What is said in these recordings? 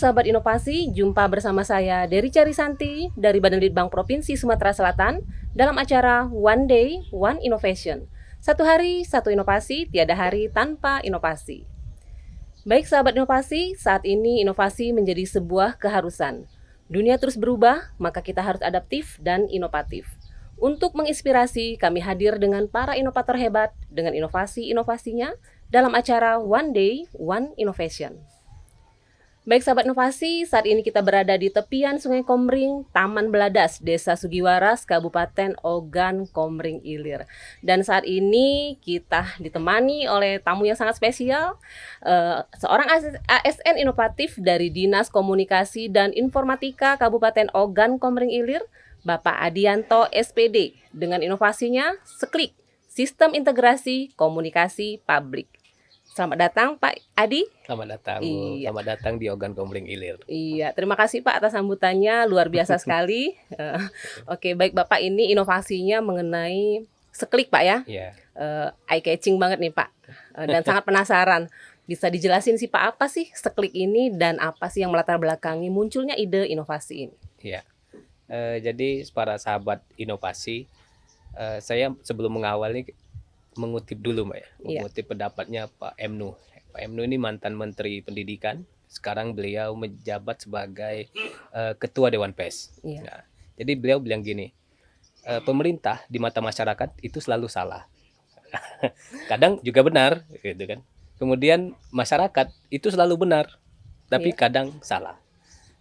sahabat inovasi, jumpa bersama saya Dery Carisanti dari Badan Litbang Provinsi Sumatera Selatan dalam acara One Day, One Innovation. Satu hari, satu inovasi, tiada hari tanpa inovasi. Baik sahabat inovasi, saat ini inovasi menjadi sebuah keharusan. Dunia terus berubah, maka kita harus adaptif dan inovatif. Untuk menginspirasi, kami hadir dengan para inovator hebat dengan inovasi-inovasinya dalam acara One Day, One Innovation. Baik sahabat inovasi, saat ini kita berada di tepian Sungai Komring, Taman Beladas, Desa Sugiwaras, Kabupaten Ogan Komring Ilir. Dan saat ini kita ditemani oleh tamu yang sangat spesial, seorang ASN inovatif dari Dinas Komunikasi dan Informatika Kabupaten Ogan Komring Ilir, Bapak Adianto SPD, dengan inovasinya Sklik, Sistem Integrasi Komunikasi Publik. Selamat datang Pak Adi. Selamat datang Bu. Iya. Selamat datang di Ogan Komring Ilir. Iya, terima kasih Pak atas sambutannya, luar biasa sekali. Oke, baik Bapak, ini inovasinya mengenai Sklik Pak ya. Iya. Eye catching banget nih Pak. Dan sangat penasaran. Bisa dijelasin sih Pak, apa sih Sklik ini dan apa sih yang melatar belakangi munculnya ide inovasi ini? Iya. Jadi para sahabat inovasi, saya sebelum mengawali mengutip dulu Mbak ya. Mengutip pendapatnya Pak Emnu. Pak Emnu ini mantan Menteri Pendidikan. Sekarang beliau menjabat sebagai Ketua Dewan Pers. Iya. Nah, jadi beliau bilang gini, pemerintah di mata masyarakat itu selalu salah. Kadang juga benar, gitu kan. Kemudian masyarakat itu selalu benar, tapi kadang salah.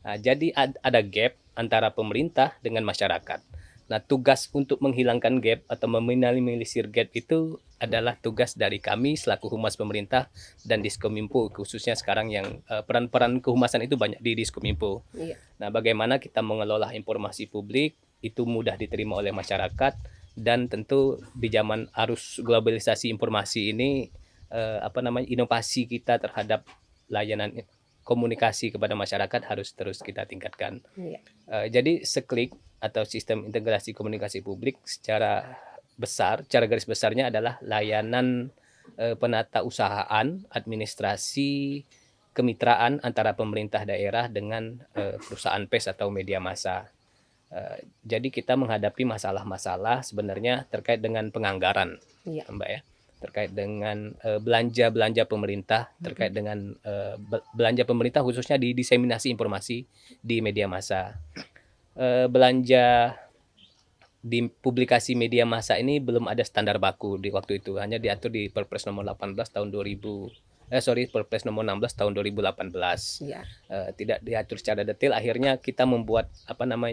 Nah, jadi ada gap antara pemerintah dengan masyarakat. Nah, tugas untuk menghilangkan gap atau meminimalisir gap itu adalah tugas dari kami selaku Humas Pemerintah dan Diskominfo, khususnya sekarang yang peran-peran kehumasan itu banyak di Diskominfo. Iya. Nah, bagaimana kita mengelola informasi publik itu mudah diterima oleh masyarakat, dan tentu di zaman arus globalisasi informasi ini inovasi kita terhadap layanan komunikasi kepada masyarakat harus terus kita tingkatkan. Iya. Jadi Sklik atau Sistem Integrasi Komunikasi Publik secara garis besarnya adalah layanan penata usahaan, administrasi, kemitraan antara pemerintah daerah dengan perusahaan pers atau media massa. Jadi kita menghadapi masalah-masalah sebenarnya terkait dengan penganggaran, Mbak ya, terkait dengan belanja pemerintah, terkait dengan belanja pemerintah khususnya di diseminasi informasi di media massa. Belanja di publikasi media massa ini belum ada standar baku di waktu itu, hanya diatur di Perpres nomor 18 tahun 2000 Perpres nomor 16 tahun 2018. Iya. Tidak diatur secara detail, akhirnya kita membuat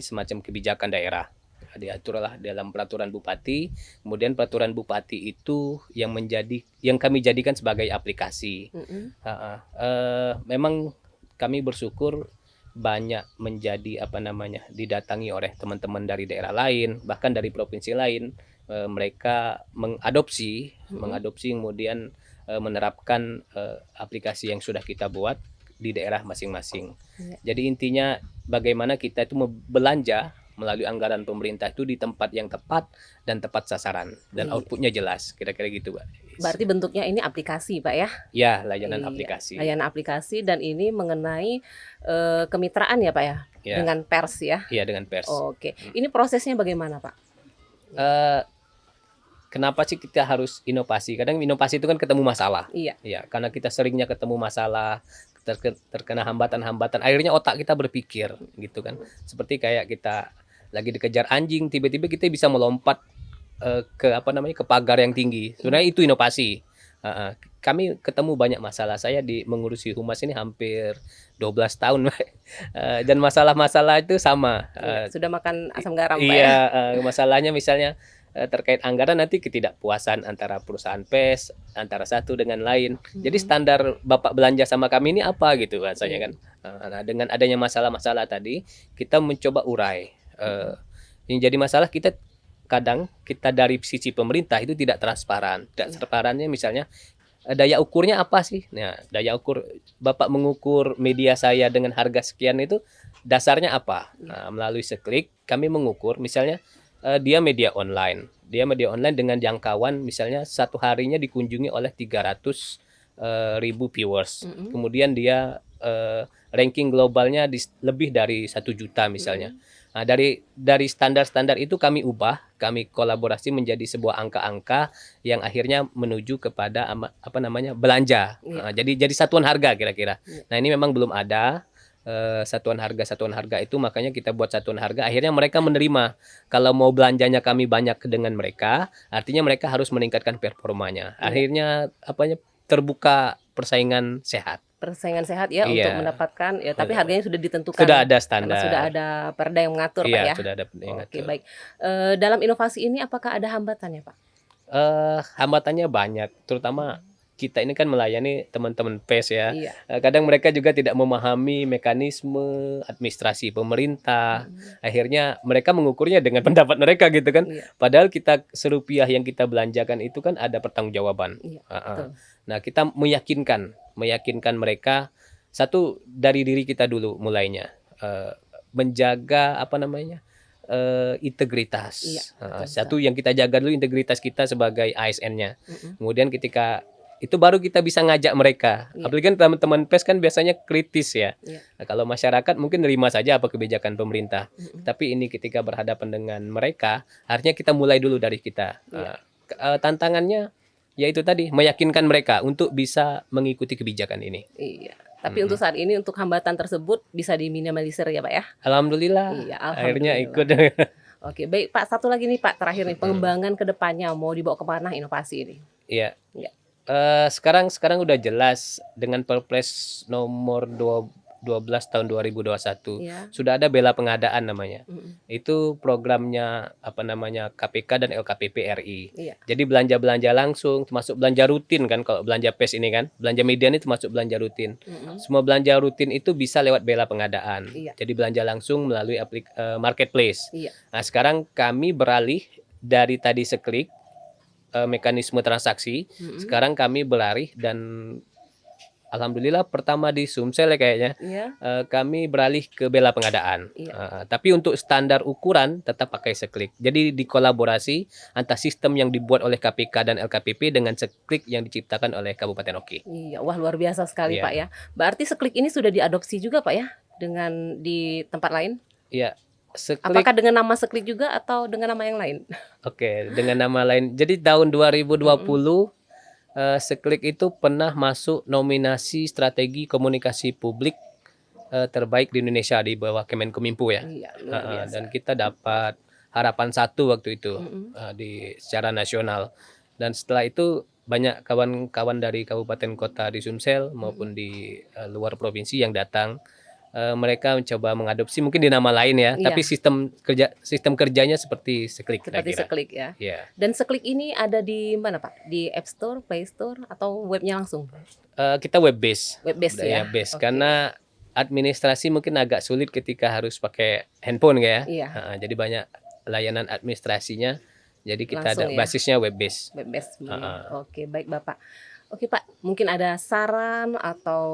semacam kebijakan daerah. Diaturlah dalam peraturan bupati, kemudian peraturan bupati itu yang kami jadikan sebagai aplikasi. Memang kami bersyukur banyak menjadi didatangi oleh teman-teman dari daerah lain, bahkan dari provinsi lain. Mereka mengadopsi kemudian menerapkan aplikasi yang sudah kita buat di daerah masing-masing. Jadi intinya bagaimana kita itu belanja melalui anggaran pemerintah itu di tempat yang tepat dan tepat sasaran, dan outputnya jelas, kira-kira gitu Pak. Berarti bentuknya ini aplikasi Pak ya? Ya, layanan aplikasi. Layanan aplikasi, dan ini mengenai kemitraan ya Pak ya? Dengan pers ya? Iya, dengan pers. Oke. Ini prosesnya bagaimana Pak? Kenapa sih kita harus inovasi? Kadang inovasi itu kan ketemu masalah. Iya. Ya, karena kita seringnya ketemu masalah, terkena hambatan-hambatan, akhirnya otak kita berpikir gitu kan. Seperti kayak kita lagi dikejar anjing, tiba-tiba kita bisa melompat ke pagar yang tinggi. Sebenarnya itu inovasi. Kami ketemu banyak masalah. Saya mengurusi humas ini hampir 12 tahun, dan masalah-masalah itu sama. Sudah makan asam garam Pak iya, ya? Masalahnya misalnya terkait anggaran, nanti ketidakpuasan antara perusahaan pers antara satu dengan lain. Jadi standar Bapak belanja sama kami ini apa gitu rasanya kan. Nah, dengan adanya masalah-masalah tadi, kita mencoba urai. Yang jadi masalah kadang kita dari sisi pemerintah itu tidak transparan. Tidak transparannya misalnya daya ukurnya apa sih? Nah, daya ukur Bapak mengukur media saya dengan harga sekian itu dasarnya apa? Nah, melalui Sklik kami mengukur misalnya dia media online. Dia media online dengan jangkauan misalnya satu harinya dikunjungi oleh 300 ribu viewers. Kemudian dia ranking globalnya lebih dari 1 juta misalnya. Nah, dari standar-standar itu kami ubah, kami kolaborasi menjadi sebuah angka-angka yang akhirnya menuju kepada belanja. Iya. Jadi satuan harga kira-kira. Iya. Nah, ini memang belum ada satuan harga itu, makanya kita buat satuan harga. Akhirnya mereka menerima kalau mau belanjanya kami banyak dengan mereka, artinya mereka harus meningkatkan performanya. Iya. Akhirnya terbuka persaingan sehat. Persaingan sehat ya untuk Iya. mendapatkan ya, tapi harganya sudah ditentukan Sudah ada karena standar. sudah ada perda yang mengatur Pak Iya, ya. sudah ada yang Oke, ngatur. baik. Dalam inovasi ini apakah ada hambatannya Pak? Hambatannya banyak, terutama kita ini kan melayani teman-teman PES ya. Iya. Kadang mereka juga tidak memahami mekanisme administrasi pemerintah. Akhirnya mereka mengukurnya dengan pendapat mereka gitu kan. Iya. Padahal kita serupiah yang kita belanjakan itu kan ada pertanggungjawaban. Iya, Heeh. betul. Nah, kita meyakinkan mereka, satu dari diri kita dulu mulainya, menjaga integritas. Iya, betul, Satu yang kita jaga dulu integritas kita sebagai ASN-nya. Mm-mm. Kemudian ketika itu baru kita bisa ngajak mereka. Iya. Apalagi kan teman-teman PES kan biasanya kritis ya. Iya. Nah, kalau masyarakat mungkin nerima saja apa kebijakan pemerintah. Mm-mm. Tapi ini ketika berhadapan dengan mereka, artinya kita mulai dulu dari kita. Iya. Tantangannya yaitu tadi meyakinkan mereka untuk bisa mengikuti kebijakan ini. Iya. Tapi untuk saat ini untuk hambatan tersebut bisa diminimalisir ya Pak ya. Alhamdulillah. Iya, Akhirnya ikut. Oke, baik Pak. Satu lagi nih Pak, terakhir nih, pengembangan ke depannya mau dibawa kemana inovasi ini? Iya. Iya. Sekarang udah jelas dengan Perpres nomor 12 tahun 2021. Iya. Sudah ada bela pengadaan namanya. Mm-mm. Itu programnya KPK dan LKPP RI. Iya. Jadi belanja-belanja langsung, termasuk belanja rutin kan, kalau belanja PES ini kan, belanja media ini termasuk belanja rutin. Mm-mm. Semua belanja rutin itu bisa lewat bela pengadaan. Iya. Jadi belanja langsung melalui marketplace. Iya. Nah, sekarang kami beralih dari tadi seklik mekanisme transaksi. Mm-mm. Sekarang kami beralih dan alhamdulillah pertama di Sumsel ya kayaknya. Iya. Kami beralih ke bela pengadaan. Iya. Tapi untuk standar ukuran tetap pakai seklik. Jadi dikolaborasi antara sistem yang dibuat oleh KPK dan LKPP dengan seklik yang diciptakan oleh Kabupaten Oki. Iya, wah luar biasa sekali Iya. Pak ya. Berarti seklik ini sudah diadopsi juga Pak ya dengan di tempat lain? Iya, seklik. Apakah dengan nama seklik juga atau dengan nama yang lain? Oke, dengan nama lain. Jadi tahun 2020 seklik itu pernah masuk nominasi strategi komunikasi publik terbaik di Indonesia di bawah Kemenkominfo ya. Iya, luar biasa. Dan kita dapat harapan 1 waktu itu Mm-mm. secara nasional. Dan setelah itu banyak kawan-kawan dari kabupaten kota di Sumsel maupun di luar provinsi yang datang. Mereka mencoba mengadopsi mungkin di nama lain ya, Iya. tapi sistem kerjanya seperti seklik Seperti kira-kira. seklik ya. Ya. Dan seklik ini ada di mana Pak? Di App Store, Play Store atau webnya langsung? Kita web base. Web based ya. Base Oke. karena administrasi mungkin agak sulit ketika harus pakai handphone ya. Iya. Jadi banyak layanan administrasinya. Jadi kita Langsung ada ya. basisnya web base. Web based. Ah. Oke, baik Bapak. Oke Pak, mungkin ada saran atau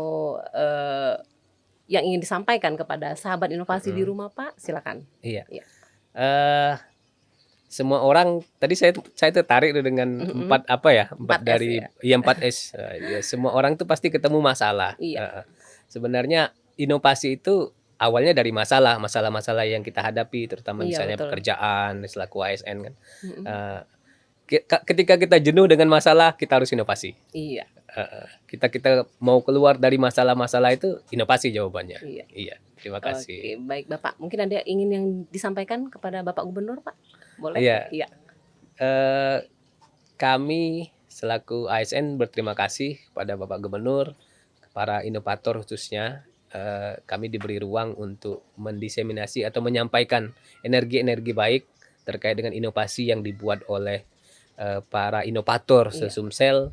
yang ingin disampaikan kepada sahabat inovasi di rumah Pak, silakan. Iya. Iya. Semua orang tadi saya tertarik tuh dengan empat 4S dari ya. 4S. Ya, semua orang tuh pasti ketemu masalah. Iya. Sebenarnya inovasi itu awalnya dari masalah-masalah yang kita hadapi, terutama Iya, misalnya betul. pekerjaan selaku ASN kan. Mm-mm. Ketika kita jenuh dengan masalah, kita harus inovasi. Iya. Kita mau keluar dari masalah-masalah itu inovasi jawabannya. Iya. Terima kasih. Oke, baik Bapak. Mungkin ada ingin yang disampaikan kepada Bapak Gubernur, Pak? Boleh? Iya. Kami selaku ASN berterima kasih kepada Bapak Gubernur, para inovator khususnya. Kami diberi ruang untuk mendiseminasi atau menyampaikan energi-energi baik terkait dengan inovasi yang dibuat oleh para inovator Iya. se-Sumsel.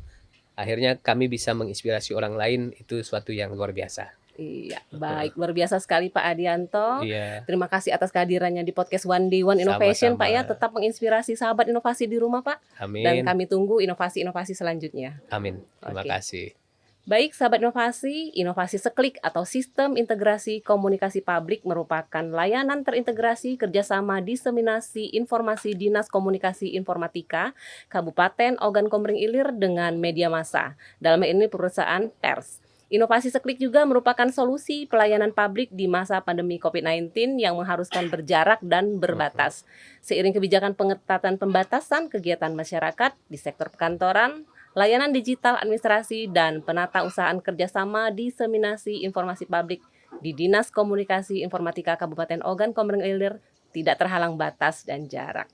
Akhirnya kami bisa menginspirasi orang lain, itu suatu yang luar biasa. Iya, baik. Luar biasa sekali Pak Adianto. Iya. Terima kasih atas kehadirannya di podcast One Day One Innovation, Sama-sama. Pak ya. Tetap menginspirasi sahabat inovasi di rumah, Pak. Amin. Dan kami tunggu inovasi-inovasi selanjutnya. Amin. Terima Oke. kasih. Baik, sahabat inovasi seklik atau sistem integrasi komunikasi publik merupakan layanan terintegrasi kerjasama diseminasi informasi Dinas Komunikasi Informatika Kabupaten Ogan Komering Ilir dengan media massa. Dalam hal ini perusahaan pers. Inovasi Seklik juga merupakan solusi pelayanan publik di masa pandemi COVID-19 yang mengharuskan berjarak dan berbatas. Seiring kebijakan pengetatan pembatasan kegiatan masyarakat di sektor perkantoran, layanan digital administrasi, dan penata usahaan kerjasama diseminasi informasi publik di Dinas Komunikasi Informatika Kabupaten Ogan Komering Ilir tidak terhalang batas dan jarak.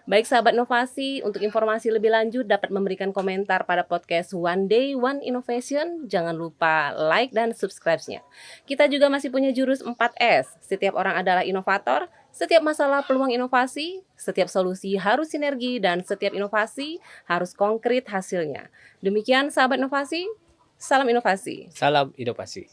Baik sahabat inovasi, untuk informasi lebih lanjut dapat memberikan komentar pada podcast One Day One Innovation. Jangan lupa like dan subscribe-nya. Kita juga masih punya jurus 4S. Setiap orang adalah inovator, setiap masalah peluang inovasi, setiap solusi harus sinergi, dan setiap inovasi harus konkret hasilnya. Demikian sahabat inovasi, salam inovasi. Salam inovasi.